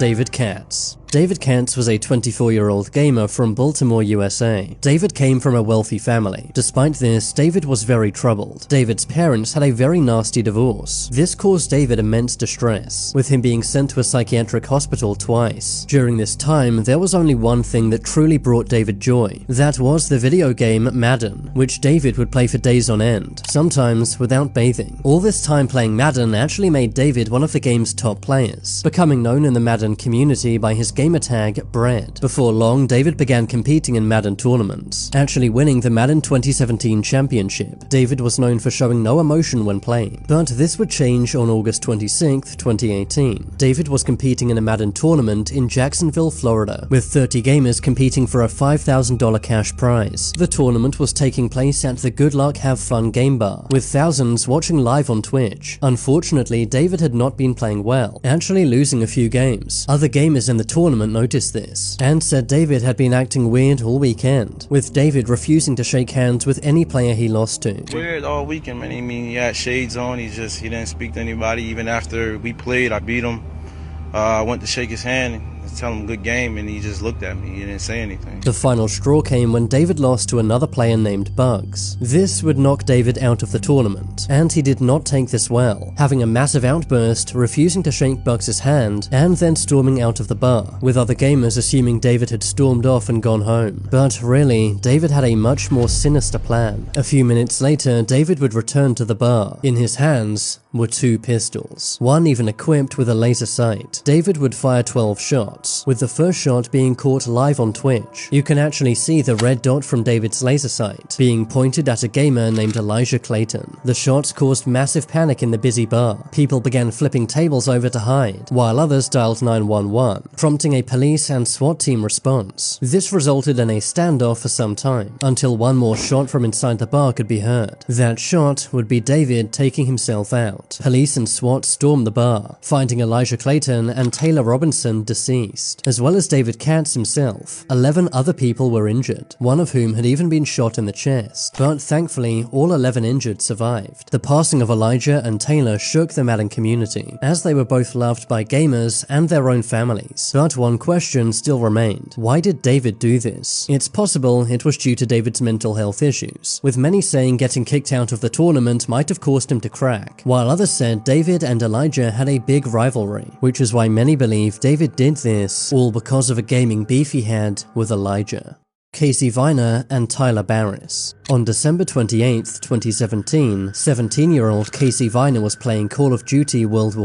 David Katz. David Katz was a 24-year-old gamer from Baltimore, USA. David came from a wealthy family. Despite this, David was very troubled. David's parents had a very nasty divorce. This caused David immense distress, with him being sent to a psychiatric hospital twice. During this time, there was only one thing that truly brought David joy. That was the video game Madden, which David would play for days on end, sometimes without bathing. All this time playing Madden actually made David one of the game's top players, becoming known in the Madden community by his gamertag Bread. Before long, David began competing in Madden tournaments, actually winning the Madden 2017 championship. David was known for showing no emotion when playing, but this would change on August 26, 2018. David was competing in a Madden tournament in Jacksonville, Florida, with 30 gamers competing for a $5,000 cash prize. The tournament was taking place at the Good Luck Have Fun game bar, with thousands watching live on Twitch. Unfortunately, David had not been playing well, actually losing a few games. Other gamers in the tournament noticed this, and said David had been acting weird all weekend, with David refusing to shake hands with any player he lost to. Weird all weekend, man. I mean, he had shades on, he didn't speak to anybody. Even after we played, I beat him. I went to shake his hand and tell him good game, and he just looked at me. He didn't say anything. The final straw came when David lost to another player named Bugs. This would knock David out of the tournament, and he did not take this well, having a massive outburst, refusing to shake Bugs' hand, and then storming out of the bar, with other gamers assuming David had stormed off and gone home. But really, David had a much more sinister plan. A few minutes later, David would return to the bar. In his hands were 2 pistols, one even equipped with a laser sight. David would fire 12 shots, with the first shot being caught live on Twitch. You can actually see the red dot from David's laser sight being pointed at a gamer named Elijah Clayton. The shots caused massive panic in the busy bar. People began flipping tables over to hide, while others dialed 911, prompting a police and SWAT team response. This resulted in a standoff for some time, until one more shot from inside the bar could be heard. That shot would be David taking himself out. Police and SWAT stormed the bar, finding Elijah Clayton and Taylor Robinson deceased, as well as David Katz himself. 11 other people were injured, one of whom had even been shot in the chest, but thankfully all 11 injured survived. The passing of Elijah and Taylor shook the Madden community, as they were both loved by gamers and their own families. But one question still remained: why did David do this? It's possible it was due to David's mental health issues, with many saying getting kicked out of the tournament might have caused him to crack, while others said David and Elijah had a big rivalry, which is why many believe David did this all because of a gaming beef he had with Elijah. Casey Viner and Tyler Barris. On December 28, 2017, 17-year-old Casey Viner was playing Call of Duty World War